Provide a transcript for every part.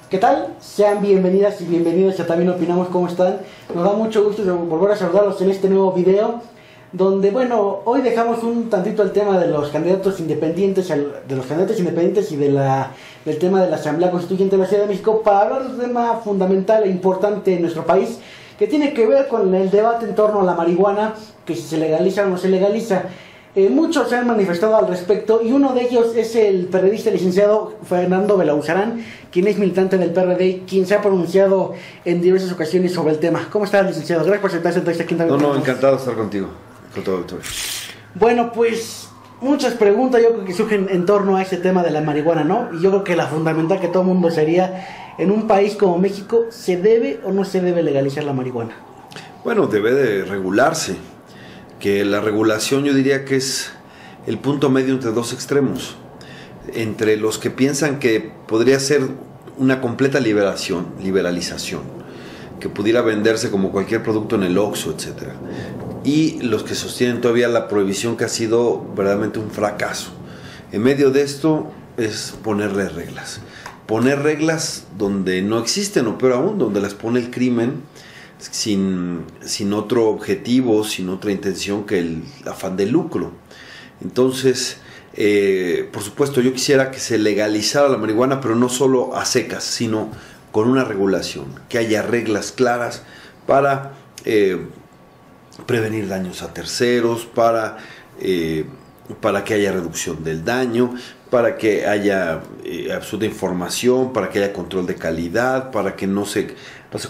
¿Qué tal? Sean bienvenidas y bienvenidos a También Opinamos. ¿Cómo están? Nos da mucho gusto volver a saludarlos en este nuevo video, donde, bueno, hoy dejamos un tantito el tema de los candidatos independientes, y del tema de la Asamblea Constituyente de la Ciudad de México, para hablar de un tema fundamental e importante en nuestro país, que tiene que ver con el debate en torno a la marihuana, que si se legaliza o no se legaliza. Muchos se han manifestado al respecto, y uno de ellos es el periodista licenciado Fernando Belauzarán, quien es militante del PRD, quien se ha pronunciado en diversas ocasiones sobre el tema. ¿Cómo estás, licenciado? Gracias por sentarse aquí en También. No, encantado de estar contigo, con todo Victoria. Bueno, pues muchas preguntas yo creo que surgen en torno a ese tema de la marihuana, ¿no? Y yo creo que la fundamental que todo el mundo sería, en un país como México, ¿se debe o no se debe legalizar la marihuana? Bueno, debe de regularse, que la regulación yo diría que es el punto medio entre dos extremos, entre los que piensan que podría ser una completa liberalización, que pudiera venderse como cualquier producto en el Oxxo, etcétera, y los que sostienen todavía la prohibición, que ha sido verdaderamente un fracaso. En medio de esto es poner reglas donde no existen, o peor aún, donde las pone el crimen, sin otro objetivo, sin otra intención que el afán de lucro. Entonces, por supuesto, yo quisiera que se legalizara la marihuana, pero no solo a secas, sino con una regulación, que haya reglas claras para prevenir daños a terceros, para que haya reducción del daño, para que haya absoluta información, para que haya control de calidad, para que no se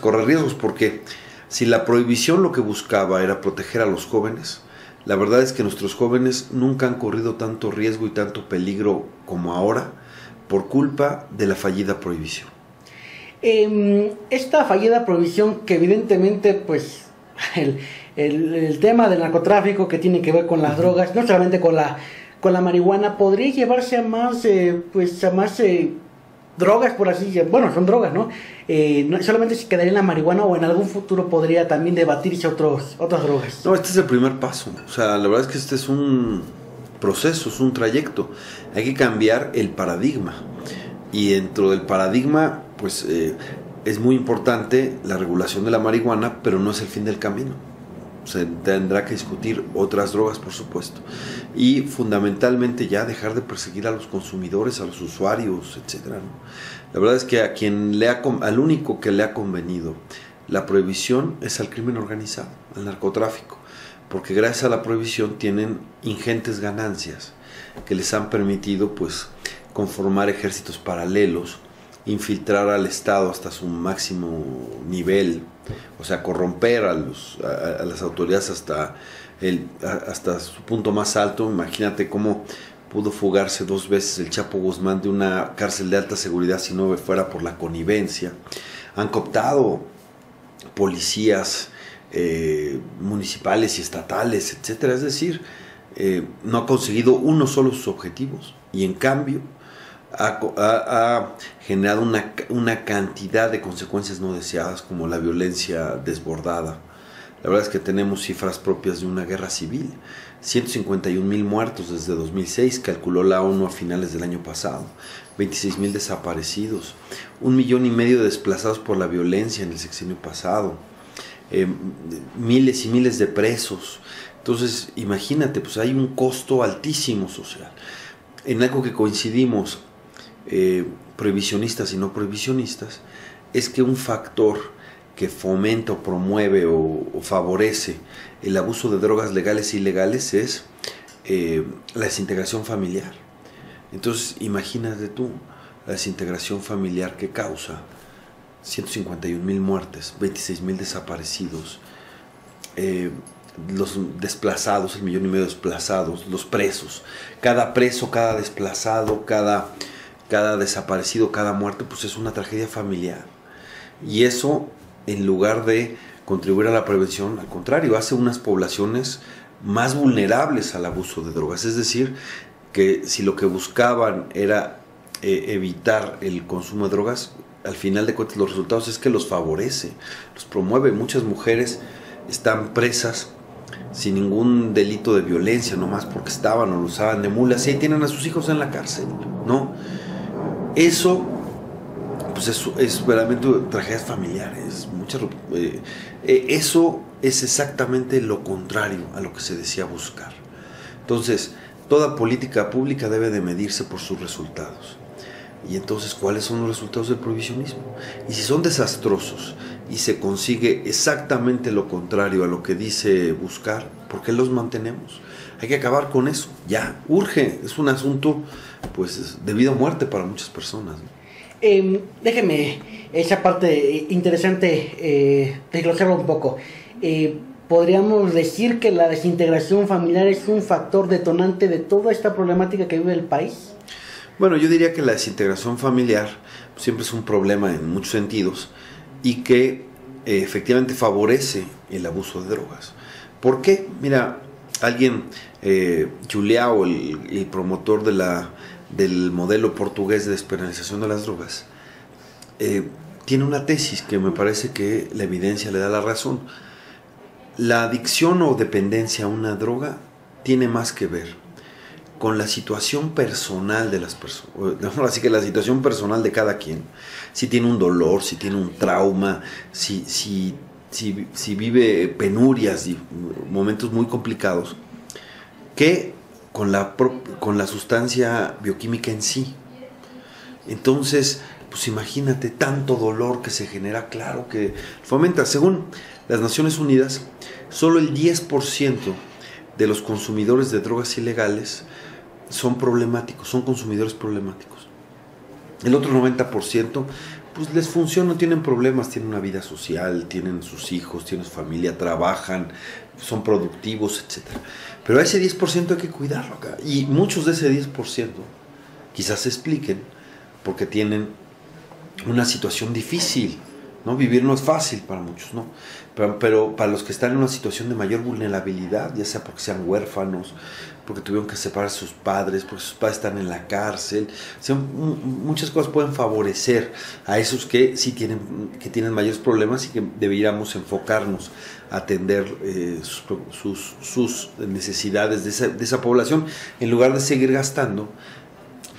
corra riesgos, porque si la prohibición lo que buscaba era proteger a los jóvenes, la verdad es que nuestros jóvenes nunca han corrido tanto riesgo y tanto peligro como ahora por culpa de la fallida prohibición. Esta fallida prohibición, que evidentemente pues el tema del narcotráfico, que tiene que ver con las drogas, no solamente con la marihuana, podría llevarse a más drogas, por así decirlo. Bueno, son drogas, ¿no? No solamente se quedaría en la marihuana, o en algún futuro podría también debatirse otras drogas. No, este es el primer paso. O sea, la verdad es que este es un proceso, es un trayecto. Hay que cambiar el paradigma. Y dentro del paradigma, pues es muy importante la regulación de la marihuana, pero no es el fin del camino. Se tendrá que discutir otras drogas, por supuesto, y fundamentalmente ya dejar de perseguir a los consumidores, a los usuarios, etcétera, ¿no? La verdad es que al único que le ha convenido la prohibición es al crimen organizado, al narcotráfico, porque gracias a la prohibición tienen ingentes ganancias que les han permitido, pues, conformar ejércitos paralelos, infiltrar al Estado hasta su máximo nivel, o sea, corromper a las autoridades hasta su punto más alto. Imagínate cómo pudo fugarse 2 veces el Chapo Guzmán de una cárcel de alta seguridad si no fuera por la connivencia. Han cooptado policías municipales y estatales, etcétera. Es decir, no ha conseguido uno solo sus objetivos, y en cambio ha generado una cantidad de consecuencias no deseadas, como la violencia desbordada. La verdad es que tenemos cifras propias de una guerra civil. 151,000 muertos desde 2006, calculó la ONU a finales del año pasado. 26,000 desaparecidos. 1,5 millones de desplazados por la violencia en el sexenio pasado. Miles y miles de presos. Entonces, imagínate, pues hay un costo altísimo social. En algo que coincidimos, prohibicionistas y no prohibicionistas, es que un factor que fomenta o promueve o favorece el abuso de drogas legales e ilegales es la desintegración familiar. Entonces, imagínate tú la desintegración familiar que causa 151,000 muertes, 26,000 desaparecidos, los desplazados, 1,5 millones de desplazados, los presos. Cada preso, cada desplazado, cada desaparecido, cada muerto, pues es una tragedia familiar. Y eso, en lugar de contribuir a la prevención, al contrario, hace unas poblaciones más vulnerables al abuso de drogas. Es decir, que si lo que buscaban era evitar el consumo de drogas, al final de cuentas los resultados es que los favorece, los promueve. Muchas mujeres están presas sin ningún delito de violencia, nomás porque estaban o lo usaban de mulas, y ahí tienen a sus hijos en la cárcel, ¿no? Eso pues es verdaderamente tragedias familiares. Eso es exactamente lo contrario a lo que se decía buscar. Entonces, toda política pública debe de medirse por sus resultados. Y entonces, ¿cuáles son los resultados del prohibicionismo? Y si son desastrosos y se consigue exactamente lo contrario a lo que dice buscar, ¿por qué los mantenemos? Hay que acabar con eso, ya, urge, es un asunto pues de vida o muerte para muchas personas, ¿no? Déjeme esa parte interesante desglosarlo un poco. ¿Podríamos decir que la desintegración familiar es un factor detonante de toda esta problemática que vive el país? Bueno, yo diría que la desintegración familiar siempre es un problema en muchos sentidos y que efectivamente favorece el abuso de drogas. ¿Por qué? Mira, alguien, Julião, el promotor del modelo portugués de despenalización de las drogas, tiene una tesis que me parece que la evidencia le da la razón. La adicción o dependencia a una droga tiene más que ver con la situación personal de las personas, así que la situación personal de cada quien, si tiene un dolor, si tiene un trauma, si vive penurias y momentos muy complicados, que con la sustancia bioquímica en sí. Entonces, pues imagínate tanto dolor que se genera, claro que fomenta. Según las Naciones Unidas, solo el 10% de los consumidores de drogas ilegales son problemáticos, son consumidores problemáticos. El otro 90% pues les funciona, no tienen problemas, tienen una vida social, tienen sus hijos, tienen su familia, trabajan, son productivos, etc. Pero a ese 10% hay que cuidarlo acá. Y muchos de ese 10% quizás se expliquen porque tienen una situación difícil, ¿no? Vivir no es fácil para muchos, ¿no? Pero para los que están en una situación de mayor vulnerabilidad, ya sea porque sean huérfanos, porque tuvieron que separar a sus padres, porque sus padres están en la cárcel, o sea, muchas cosas pueden favorecer a esos que sí tienen mayores problemas y que deberíamos enfocarnos a atender sus necesidades de esa población, en lugar de seguir gastando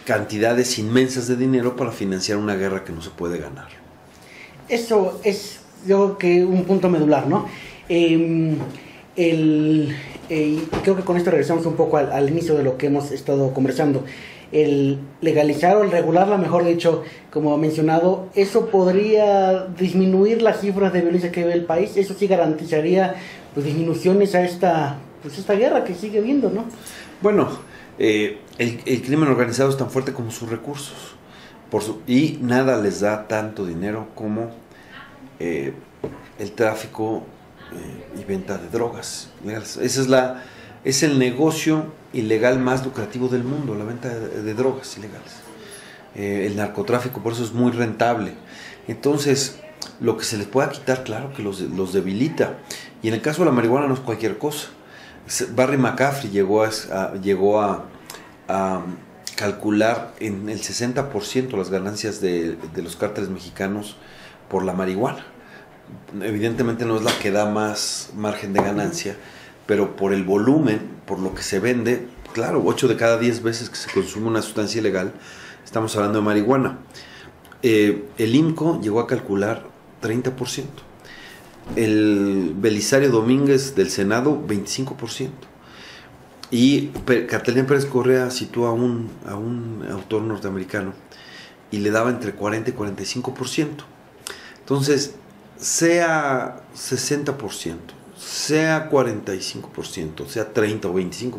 cantidades inmensas de dinero para financiar una guerra que no se puede ganar. Eso es, yo creo que un punto medular, ¿no? Creo que con esto regresamos un poco al inicio de lo que hemos estado conversando. El legalizar o el regularla, mejor dicho, como ha mencionado, ¿eso podría disminuir las cifras de violencia que vive el país? ¿Eso sí garantizaría pues, disminuciones a esta guerra que sigue habiendo, ¿no? Bueno, el crimen organizado es tan fuerte como sus recursos. Y nada les da tanto dinero como el tráfico y venta de drogas legales. Es el negocio ilegal más lucrativo del mundo, la venta de drogas ilegales. El narcotráfico por eso es muy rentable. Entonces, lo que se les pueda quitar, claro que los debilita. Y en el caso de la marihuana no es cualquier cosa. Barry McCaffrey llegó a calcular en el 60% las ganancias de los cárteles mexicanos por la marihuana. Evidentemente no es la que da más margen de ganancia, pero por el volumen, por lo que se vende, claro, 8 de cada 10 veces que se consume una sustancia ilegal, estamos hablando de marihuana. El IMCO llegó a calcular 30%. El Belisario Domínguez del Senado, 25%. Y Catalina Pérez Correa citó a un autor norteamericano y le daba entre 40 y 45%. Entonces, sea 60%, sea 45%, sea 30 o 25%,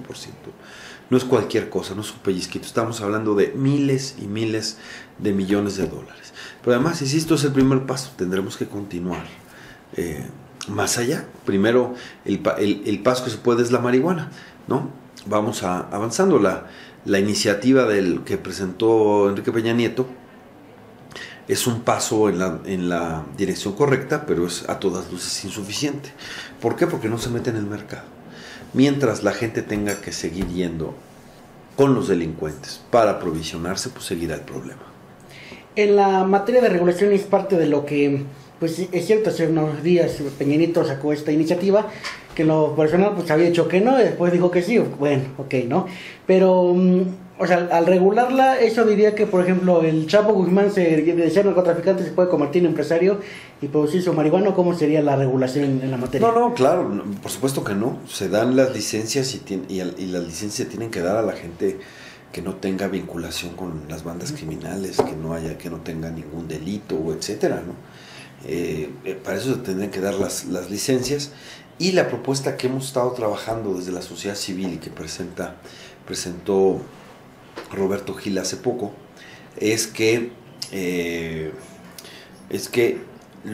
no es cualquier cosa, no es un pellizquito. Estamos hablando de miles y miles de millones de dólares. Pero además, insisto, es el primer paso. Tendremos que continuar más allá. Primero, el paso que se puede es la marihuana, ¿no? Vamos avanzando. La iniciativa que presentó Enrique Peña Nieto es un paso en la dirección correcta, pero es a todas luces insuficiente. ¿Por qué? Porque no se mete en el mercado. Mientras la gente tenga que seguir yendo con los delincuentes para aprovisionarse, pues seguirá el problema. En la materia de regulación es parte de lo que, pues es cierto, hace unos días Peña Nieto sacó esta iniciativa, que en lo personal pues había dicho que no, y después dijo que sí, bueno, ok, ¿no? Pero O sea, al regularla, eso diría que, por ejemplo, el Chapo Guzmán de ser narcotraficante se puede convertir en empresario y producir su marihuana. ¿Cómo sería la regulación en la materia? No, claro, por supuesto que no. Se dan las licencias y las licencias tienen que dar a la gente que no tenga vinculación con las bandas criminales, que no tenga ningún delito, o etcétera, ¿no? Para eso se tendrían que dar las licencias. Y la propuesta que hemos estado trabajando desde la sociedad civil y que presentó Roberto Gil hace poco, es que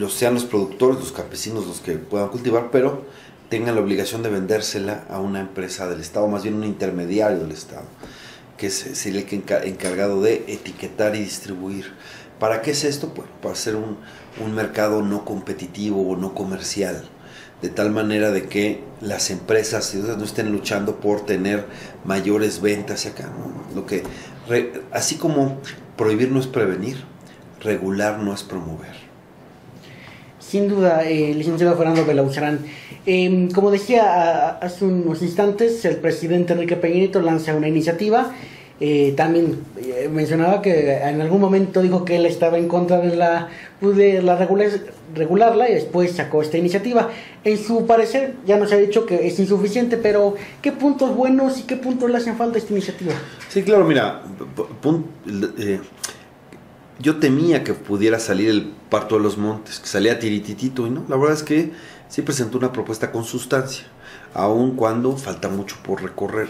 sean los productores, los campesinos los que puedan cultivar, pero tengan la obligación de vendérsela a una empresa del Estado, más bien un intermediario del Estado, que sería el encargado de etiquetar y distribuir. ¿Para qué es esto? Bueno, para hacer un mercado no competitivo o no comercial, de tal manera de que las empresas no estén luchando por tener mayores ventas acá, ¿no? Así como prohibir no es prevenir, regular no es promover. Sin duda, licenciado Fernando Belauzarán. Como decía hace unos instantes, el presidente Enrique Peña Nieto lanza una iniciativa. También mencionaba que en algún momento dijo que él estaba en contra de regularla y después sacó esta iniciativa. En su parecer ya nos ha dicho que es insuficiente, pero ¿qué puntos buenos y qué puntos le hacen falta a esta iniciativa? Sí, claro, mira, yo temía que pudiera salir el parto de los montes, que salía tirititito, y no, la verdad es que sí presentó una propuesta con sustancia, aun cuando falta mucho por recorrer.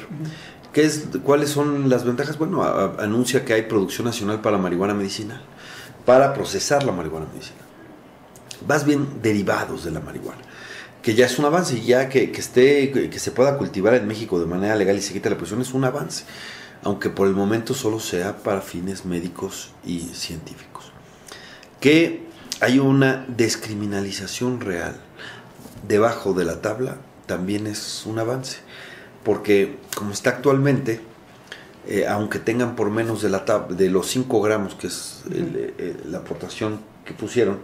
¿Cuáles son las ventajas? Bueno, anuncia que hay producción nacional para marihuana medicinal, para procesar la marihuana medicinal, más bien derivados de la marihuana, que ya es un avance, ya que se pueda cultivar en México de manera legal y se quite la presión, es un avance, aunque por el momento solo sea para fines médicos y científicos. Que hay una descriminalización real debajo de la tabla también es un avance, porque como está actualmente, aunque tengan por menos de los 5 gramos, que es la aportación que pusieron,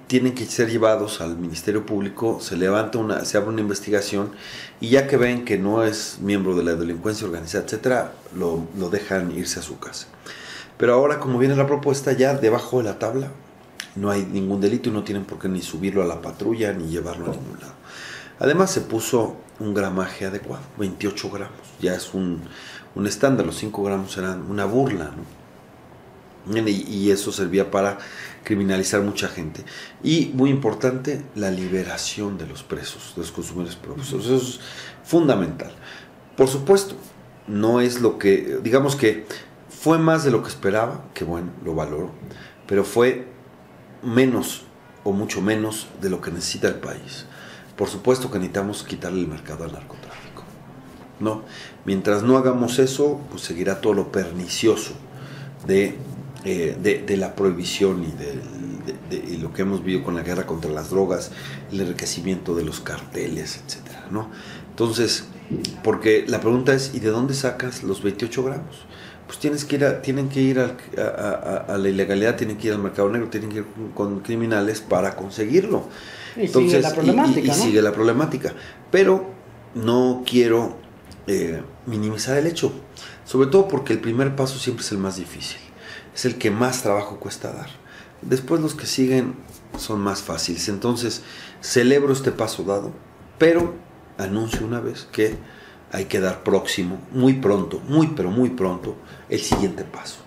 tienen que ser llevados al Ministerio Público, se abre una investigación, y ya que ven que no es miembro de la delincuencia organizada, etcétera, lo dejan irse a su casa. Pero ahora, como viene la propuesta, ya debajo de la tabla no hay ningún delito y no tienen por qué ni subirlo a la patrulla ni llevarlo a ningún lado. Además se puso un gramaje adecuado, 28 gramos, ya es un estándar. Los 5 gramos eran una burla, ¿no? Y eso servía para criminalizar mucha gente. Y muy importante, la liberación de los presos, de los consumidores propios. Eso es fundamental. Por supuesto, no es lo que, digamos que fue más de lo que esperaba, que bueno, lo valoro, pero fue menos o mucho menos de lo que necesita el país. Por supuesto que necesitamos quitarle el mercado al narcotráfico, ¿no? Mientras no hagamos eso, pues seguirá todo lo pernicioso de la prohibición y lo que hemos vivido con la guerra contra las drogas, el enriquecimiento de los carteles, etcétera, ¿no? Entonces, porque la pregunta es, ¿y de dónde sacas los 28 gramos? Pues tienen que ir a la ilegalidad, tienen que ir al mercado negro, tienen que ir con criminales para conseguirlo. Entonces, sigue la problemática, ¿no? Sigue la problemática. Pero no quiero minimizar el hecho, sobre todo porque el primer paso siempre es el más difícil, es el que más trabajo cuesta dar. Después los que siguen son más fáciles. Entonces celebro este paso dado, pero anuncio una vez que hay que dar muy pronto, el siguiente paso.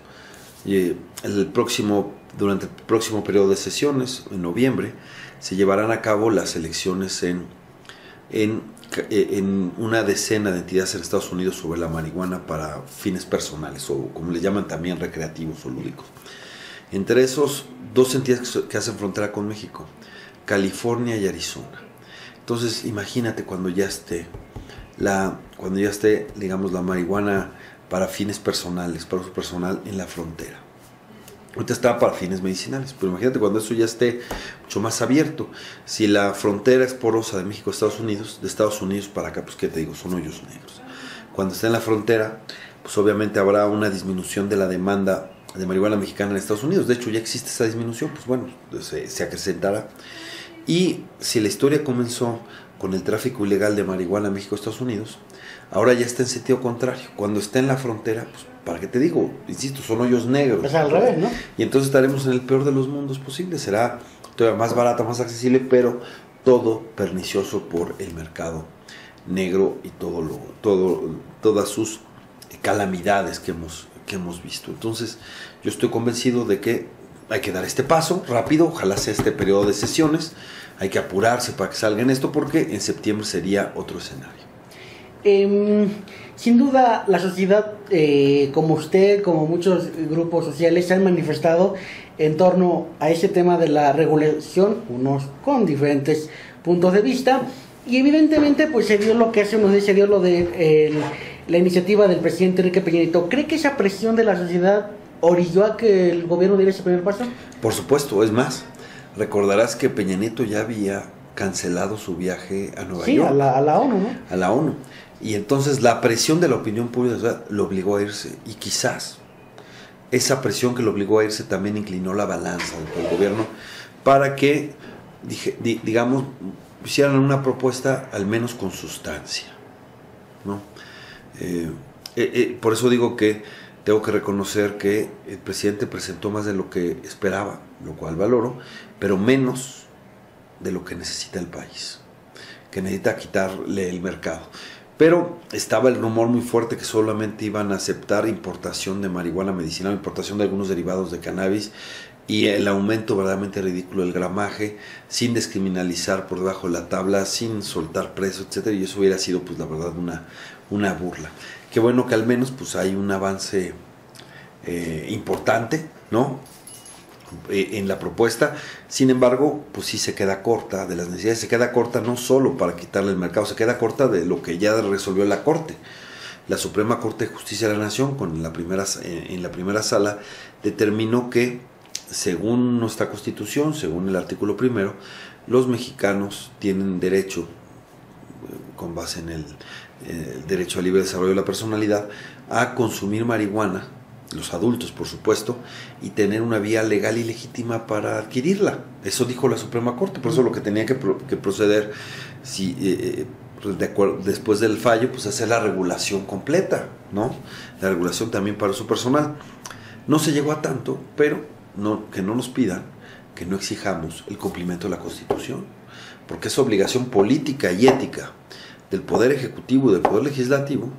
Durante el próximo periodo de sesiones, en noviembre, se llevarán a cabo las elecciones en una decena de entidades en Estados Unidos sobre la marihuana para fines personales, o como le llaman también, recreativos o lúdicos. Entre esos, 2 entidades que hacen frontera con México, California y Arizona. Entonces, imagínate cuando ya esté, digamos, la marihuana para fines personales, para uso personal en la frontera. Ahorita está para fines medicinales, pero imagínate cuando eso ya esté mucho más abierto. Si la frontera es porosa de México a Estados Unidos, de Estados Unidos para acá, pues qué te digo, son hoyos negros. Cuando esté en la frontera, pues obviamente habrá una disminución de la demanda de marihuana mexicana en Estados Unidos. De hecho, ya existe esa disminución, pues bueno, se acrecentará. Y si la historia comenzó con el tráfico ilegal de marihuana a México-Estados Unidos, Ahora ya está en sentido contrario. Cuando está en la frontera, pues, ¿para qué te digo? Insisto, son hoyos negros. Es al revés, ¿no? Y entonces estaremos en el peor de los mundos posibles. Será todavía más barata, más accesible, pero todo pernicioso por el mercado negro y todas sus calamidades que hemos visto. Entonces, yo estoy convencido de que hay que dar este paso rápido, ojalá sea este periodo de sesiones, hay que apurarse para que salga en esto, porque en septiembre sería otro escenario. Sin duda, la sociedad, como usted, como muchos grupos sociales, se han manifestado en torno a ese tema de la regulación, unos con diferentes puntos de vista, y evidentemente pues se dio lo que hace unos días, se dio lo de la iniciativa del presidente Enrique Peña Nieto. ¿Cree que esa presión de la sociedad orilló a que el gobierno diera ese primer paso? Por supuesto, es más, recordarás que Peña Nieto ya había cancelado su viaje a Nueva York. Sí, a la ONU, ¿no? A la ONU. Y entonces la presión de la opinión pública lo obligó a irse. Y quizás esa presión que lo obligó a irse también inclinó la balanza del gobierno para que, digamos, hicieran una propuesta al menos con sustancia, ¿no? Por eso digo que tengo que reconocer que el presidente presentó más de lo que esperaba, lo cual valoro, pero menos de lo que necesita el país, que necesita quitarle el mercado. Pero estaba el rumor muy fuerte que solamente iban a aceptar importación de marihuana medicinal, importación de algunos derivados de cannabis, y el aumento verdaderamente ridículo del gramaje, sin descriminalizar por debajo de la tabla, sin soltar preso, etcétera, y eso hubiera sido, pues la verdad, una burla. Qué bueno que al menos pues hay un avance importante, ¿no? En la propuesta. Sin embargo, pues sí se queda corta de las necesidades, se queda corta no solo para quitarle el mercado, se queda corta de lo que ya resolvió la Corte. La Suprema Corte de Justicia de la Nación, en la primera sala, determinó que, según nuestra Constitución, según el artículo primero, los mexicanos tienen derecho, con base en el derecho al libre desarrollo de la personalidad, a consumir marihuana, los adultos por supuesto, y tener una vía legal y legítima para adquirirla. Eso dijo la Suprema Corte, por eso lo que tenía que proceder, pues después del fallo, pues hacer la regulación completa, ¿no? La regulación también para su personal. No se llegó a tanto, pero que no nos pidan, que no exijamos el cumplimiento de la Constitución, porque es obligación política y ética del Poder Ejecutivo y del Poder Legislativo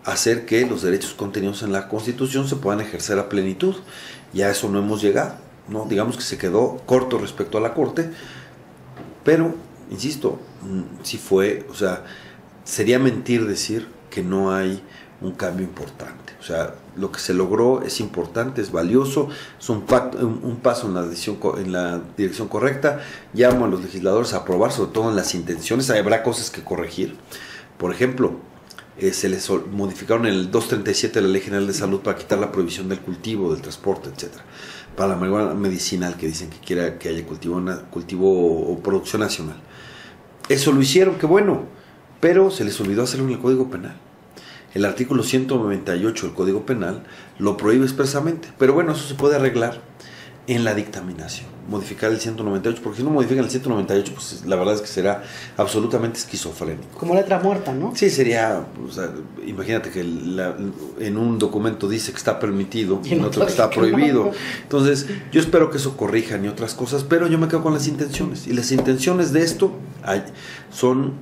hacer que los derechos contenidos en la Constitución se puedan ejercer a plenitud. Y a eso no hemos llegado, ¿no? Digamos que se quedó corto respecto a la Corte, pero, insisto, sí fue, o sea, sería mentir decir que no hay un cambio importante. O sea, lo que se logró es importante, es valioso, es un paso en la dirección correcta. Llamo a los legisladores a aprobar, sobre todo en las intenciones. Habrá cosas que corregir. Por ejemplo, se les modificaron el 237 de la Ley General de Salud para quitar la prohibición del cultivo, del transporte, etcétera, para la marihuana medicinal, que dicen que quiera que haya cultivo o producción nacional. Eso lo hicieron, qué bueno, pero se les olvidó hacerlo en el Código Penal. El artículo 198 del Código Penal lo prohíbe expresamente, pero bueno, eso se puede arreglar en la dictaminación, modificar el 198, porque si no modifican el 198, pues la verdad es que será absolutamente esquizofrénico. Como letra muerta, ¿no? Sí, sería, o sea, imagínate que en un documento dice que está permitido y en otro que está prohibido. No. Entonces, yo espero que eso corrijan y otras cosas, pero yo me quedo con las intenciones. Y las intenciones de esto son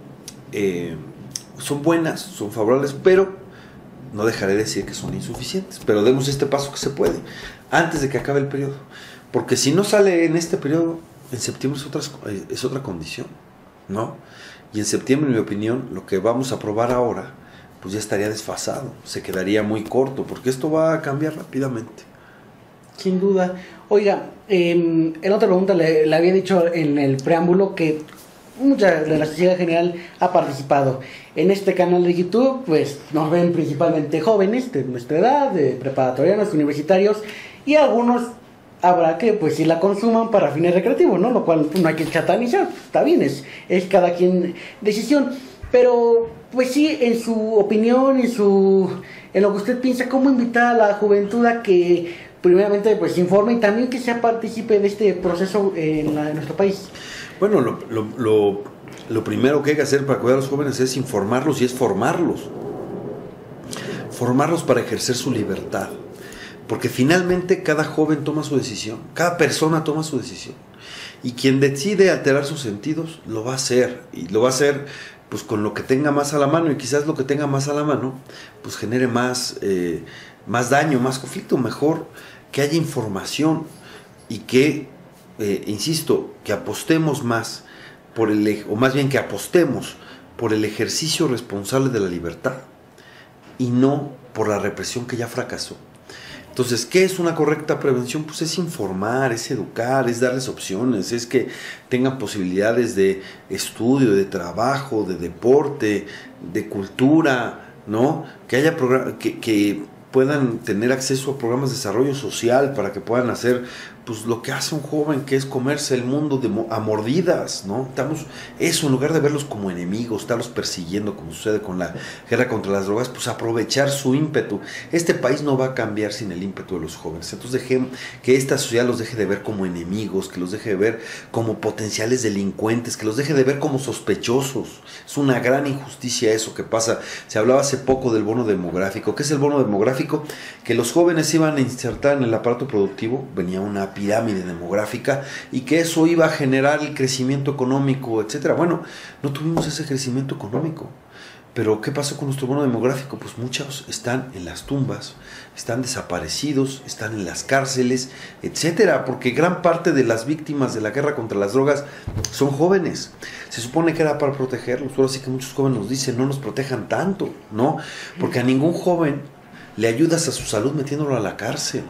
buenas, son favorables, pero no dejaré de decir que son insuficientes. Pero demos este paso que se puede, antes de que acabe el periodo. Porque si no sale en este periodo, en septiembre es otra condición, ¿no? Y en septiembre, en mi opinión, lo que vamos a aprobar ahora, pues ya estaría desfasado, se quedaría muy corto, porque esto va a cambiar rápidamente. Sin duda. Oiga, en otra pregunta le había dicho en el preámbulo que mucha de la sociedad general ha participado. En este canal de YouTube, pues nos ven principalmente jóvenes de nuestra edad, de preparatorianos, universitarios, y algunos habrá que, pues, si la consuman para fines recreativos, ¿no? Lo cual no hay que satanizar, está bien, es cada quien decisión. Pero, pues sí, en su opinión, en lo que usted piensa, ¿cómo invitar a la juventud a que, primeramente, pues, informe y también que sea partícipe de este proceso en nuestro país? Bueno, lo primero que hay que hacer para cuidar a los jóvenes es informarlos y es formarlos, formarlos para ejercer su libertad. Porque finalmente cada joven toma su decisión, cada persona toma su decisión. Y quien decide alterar sus sentidos, lo va a hacer. Y lo va a hacer pues con lo que tenga más a la mano. Y quizás lo que tenga más a la mano, pues genere más daño, más conflicto. Mejor que haya información y que, insisto, que apostemos más o más bien que apostemos por el ejercicio responsable de la libertad y no por la represión que ya fracasó. Entonces, ¿qué es una correcta prevención? Pues es informar, es educar, es darles opciones, es que tengan posibilidades de estudio, de trabajo, de deporte, de cultura, ¿no? Que haya que puedan tener acceso a programas de desarrollo social para que puedan hacer pues lo que hace un joven, que es comerse el mundo a mordidas, ¿no? Eso, en lugar de verlos como enemigos, estarlos persiguiendo como sucede con la guerra contra las drogas, pues aprovechar su ímpetu. Este país no va a cambiar sin el ímpetu de los jóvenes. Entonces que esta sociedad los deje de ver como enemigos, que los deje de ver como potenciales delincuentes, que los deje de ver como sospechosos. Es una gran injusticia eso que pasa. Se hablaba hace poco del bono demográfico. ¿Qué es el bono demográfico? Que los jóvenes iban a insertar en el aparato productivo, venía una pirámide demográfica y que eso iba a generar el crecimiento económico, etcétera. Bueno, no tuvimos ese crecimiento económico. Pero ¿qué pasó con nuestro bono demográfico? Pues muchos están en las tumbas, están desaparecidos, están en las cárceles, etcétera, porque gran parte de las víctimas de la guerra contra las drogas son jóvenes. Se supone que era para protegerlos, pero sí que muchos jóvenes nos dicen, no nos protejan tanto, ¿no? Porque a ningún joven le ayudas a su salud metiéndolo a la cárcel.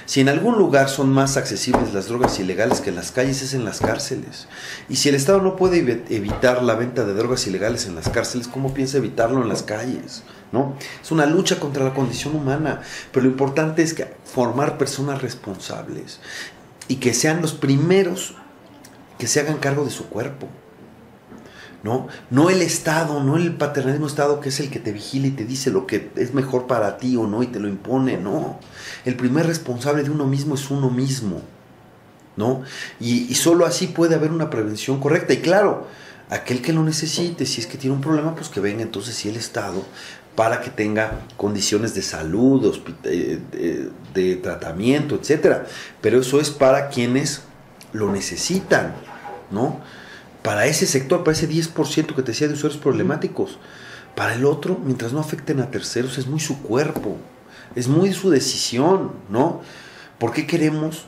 Si en algún lugar son más accesibles las drogas ilegales que en las calles, es en las cárceles. Y si el Estado no puede evitar la venta de drogas ilegales en las cárceles, ¿cómo piensa evitarlo en las calles? ¿No? Es una lucha contra la condición humana. Pero lo importante es que formar personas responsables y que sean los primeros que se hagan cargo de su cuerpo. No el Estado, no el paternalismo Estado que es el que te vigila y te dice lo que es mejor para ti o no y te lo impone, no. El primer responsable de uno mismo es uno mismo, ¿no? Y solo así puede haber una prevención correcta. Y claro, aquel que lo necesite, si es que tiene un problema, pues que venga entonces sí el Estado para que tenga condiciones de salud, de tratamiento, etcétera. Pero eso es para quienes lo necesitan, ¿no? Para ese sector, para ese 10% que te decía de usuarios problemáticos. Para el otro, mientras no afecten a terceros, es muy su cuerpo, es muy su decisión, ¿no? ¿Por qué queremos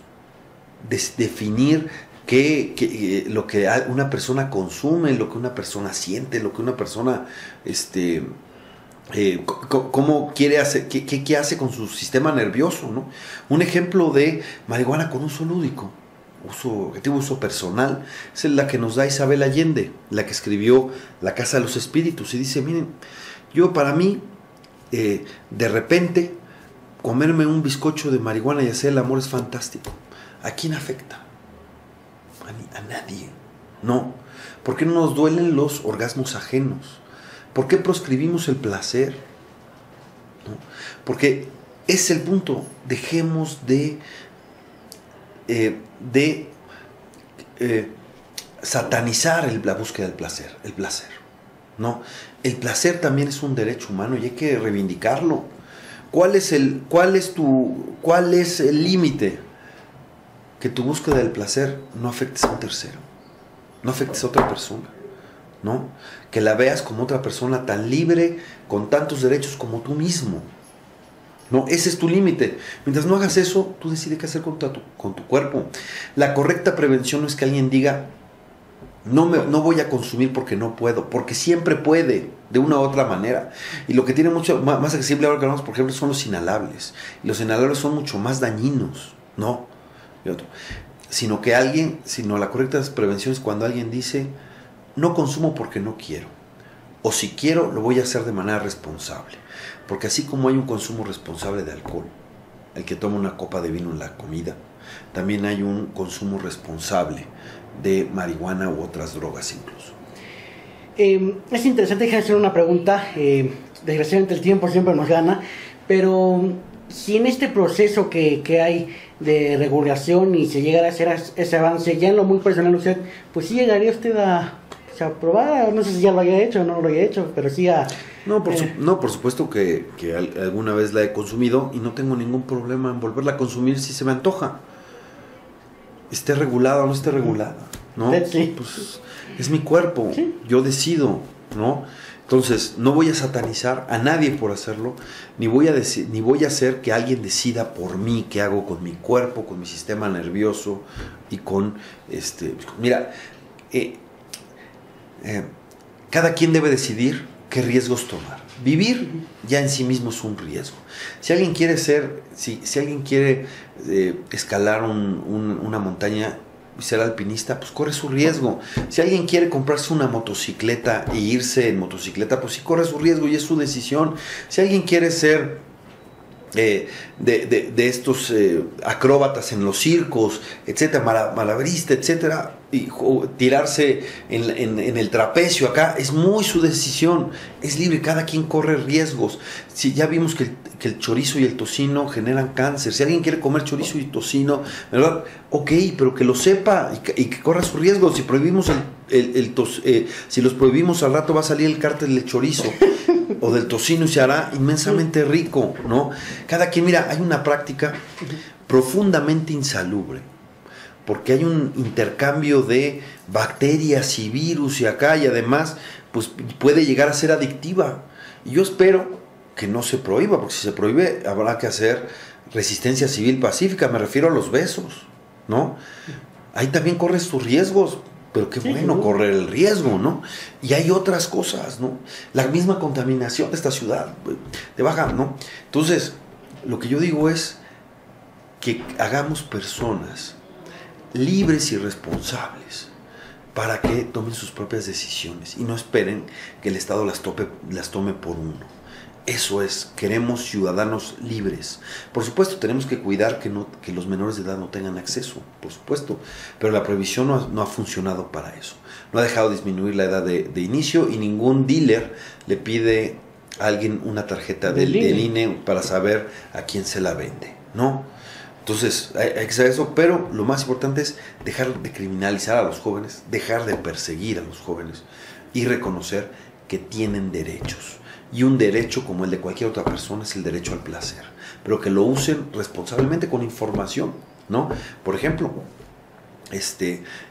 definir lo que una persona consume, lo que una persona siente, lo que una persona, cómo quiere hacer, qué hace con su sistema nervioso, ¿no? Un ejemplo de marihuana con uso lúdico. Uso personal, es la que nos da Isabel Allende, la que escribió La Casa de los Espíritus, y dice, miren, para mí, de repente, comerme un bizcocho de marihuana y hacer el amor es fantástico. ¿A quién afecta? A nadie, no. ¿Por qué no nos duelen los orgasmos ajenos? ¿Por qué proscribimos el placer? ¿No? Porque es el punto, dejemos de satanizar la búsqueda del placer, ¿no? El placer también es un derecho humano y hay que reivindicarlo. ¿Cuál es el límite? Que tu búsqueda del placer no afectes a un tercero, no afectes a otra persona, ¿no? Que la veas como otra persona tan libre, con tantos derechos como tú mismo. No, ese es tu límite. Mientras no hagas eso, tú decides qué hacer con tu cuerpo. La correcta prevención no es que alguien diga, no voy a consumir porque no puedo, porque siempre puede, de una u otra manera. Y lo que tiene mucho más accesible ahora que hablamos, por ejemplo, son los inhalables. Y los inhalables son mucho más dañinos, ¿no? Sino la correcta prevención es cuando alguien dice, no consumo porque no quiero. O si quiero, lo voy a hacer de manera responsable. Porque así como hay un consumo responsable de alcohol, el que toma una copa de vino en la comida, también hay un consumo responsable de marihuana u otras drogas incluso. Es interesante, déjame hacer una pregunta. Desgraciadamente el tiempo siempre nos gana, pero si en este proceso que hay de regulación y se llegara a hacer ese avance, ya en lo muy personal usted, pues sí llegaría usted a se aprobara, no sé si ya lo haya hecho o no lo haya hecho, pero sí a... No, por supuesto que alguna vez la he consumido y no tengo ningún problema en volverla a consumir si se me antoja. Esté regulada o no esté regulada, ¿no? Sí. Pues es mi cuerpo, Sí. yo decido, ¿no? Entonces, no voy a satanizar a nadie por hacerlo, ni voy a hacer que alguien decida por mí qué hago con mi cuerpo, con mi sistema nervioso y con mira, cada quien debe decidir qué riesgos tomar. Vivir ya en sí mismo es un riesgo. Si alguien quiere si alguien quiere escalar una montaña y ser alpinista, pues corre su riesgo. Si alguien quiere comprarse una motocicleta e irse en motocicleta, pues sí corre su riesgo y es su decisión. Si alguien quiere ser de estos acróbatas en los circos, etcétera, malabarista, etcétera, y tirarse en el trapecio acá, es muy su decisión, es libre, cada quien corre riesgos. Si ya vimos que el chorizo y el tocino generan cáncer, si alguien quiere comer chorizo y tocino, ¿verdad? Ok, pero que lo sepa y que corra su riesgo. Si prohibimos si los prohibimos, al rato va a salir el cártel del chorizo o del tocino y se hará inmensamente rico, ¿no? Cada quien, mira, hay una práctica profundamente insalubre, porque hay un intercambio de bacterias y virus y acá, y además, pues puede llegar a ser adictiva. Y yo espero que no se prohíba, porque si se prohíbe habrá que hacer resistencia civil pacífica, me refiero a los besos, ¿no? Ahí también corres tus riesgos, pero qué bueno correr el riesgo, ¿no? Y hay otras cosas, ¿no? La misma contaminación de esta ciudad, de Baja, ¿no? Entonces, lo que yo digo es que hagamos personas libres y responsables para que tomen sus propias decisiones y no esperen que el Estado las tome por uno. Eso es, queremos ciudadanos libres. Por supuesto, tenemos que cuidar que los menores de edad no tengan acceso, por supuesto, pero la prohibición no ha funcionado para eso. No ha dejado disminuir la edad de inicio y ningún dealer le pide a alguien una tarjeta del INE para saber a quién se la vende, ¿no? Entonces, hay que saber eso, pero lo más importante es dejar de criminalizar a los jóvenes, dejar de perseguir a los jóvenes y reconocer que tienen derechos. Y un derecho como el de cualquier otra persona es el derecho al placer, pero que lo usen responsablemente con información, ¿no? Por ejemplo,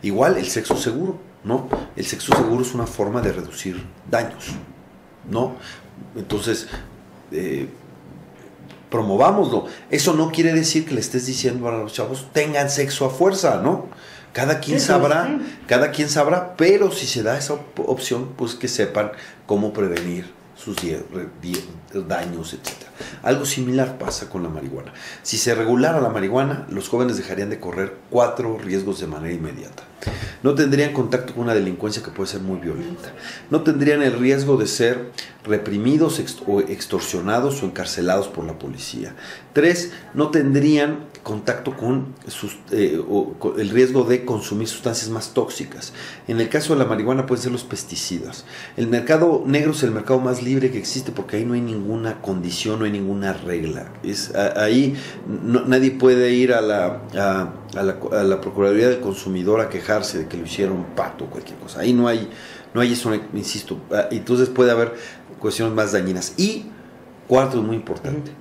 igual el sexo seguro, ¿no? El sexo seguro es una forma de reducir daños, ¿no? Entonces, promovámoslo. Eso no quiere decir que le estés diciendo a los chavos tengan sexo a fuerza, ¿no? Cada quien sabrá, pero si se da esa opción, pues que sepan cómo prevenir sus daños, etc. Algo similar pasa con la marihuana. Si se regulara la marihuana, los jóvenes dejarían de correr 4 riesgos de manera inmediata. No tendrían contacto con una delincuencia que puede ser muy violenta. No tendrían el riesgo de ser reprimidos o extorsionados o encarcelados por la policía. 3, no tendrían contacto con el riesgo de consumir sustancias más tóxicas. En el caso de la marihuana pueden ser los pesticidas. El mercado negro es el mercado más libre que existe porque ahí no hay ninguna condición, no hay ninguna regla. Ahí nadie puede ir a la Procuraduría del Consumidor a quejarse de que lo hicieron pato o cualquier cosa. Ahí no hay eso, insisto. Entonces puede haber cuestiones más dañinas. Y 4, es muy importante,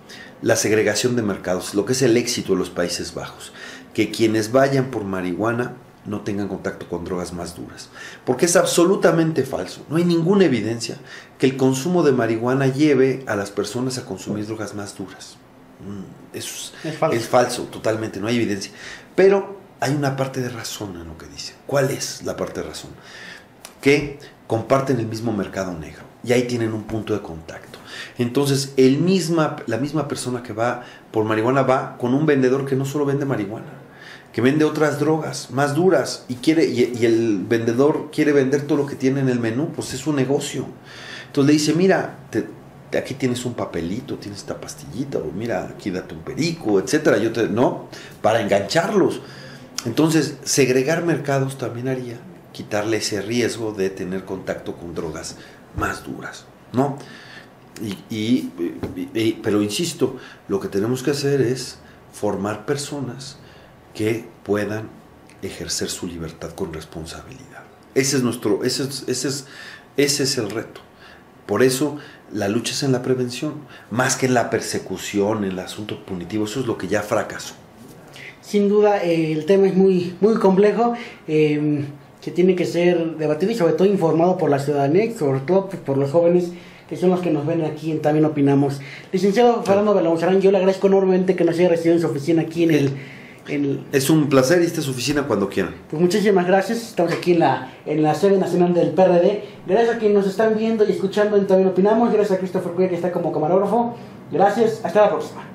la segregación de mercados, lo que es el éxito de los Países Bajos, que quienes vayan por marihuana no tengan contacto con drogas más duras, porque es absolutamente falso, no hay ninguna evidencia que el consumo de marihuana lleve a las personas a consumir drogas más duras. Eso es falso, totalmente, no hay evidencia, pero hay una parte de razón en lo que dice. ¿Cuál es la parte de razón? Que comparten el mismo mercado negro y ahí tienen un punto de contacto. Entonces, la misma persona que va por marihuana va con un vendedor que no solo vende marihuana, que vende otras drogas más duras y el vendedor quiere vender todo lo que tiene en el menú, pues es su negocio. Entonces le dice, mira, aquí tienes un papelito, tienes esta pastillita, o mira, aquí date un perico, etcétera, ¿no? Para engancharlos. Entonces, segregar mercados también haría quitarle ese riesgo de tener contacto con drogas más duras, ¿no? Pero insisto, lo que tenemos que hacer es formar personas que puedan ejercer su libertad con responsabilidad. Ese es nuestro, ese es el reto. Por eso la lucha es en la prevención, más que en la persecución, en el asunto punitivo. Eso es lo que ya fracasó. Sin duda, el tema es muy, muy complejo, que tiene que ser debatido y sobre todo informado por la ciudadanía y sobre todo pues, por los jóvenes que son los que nos ven aquí en También Opinamos. Licenciado Fernando Belalmazarán, yo le agradezco enormemente que nos haya recibido en su oficina aquí Es un placer y esta es su oficina cuando quieran. Pues muchísimas gracias, estamos aquí en la sede nacional del PRD. Gracias a quienes nos están viendo y escuchando en También Opinamos, gracias a Christopher Cuellar que está como camarógrafo. Gracias, hasta la próxima.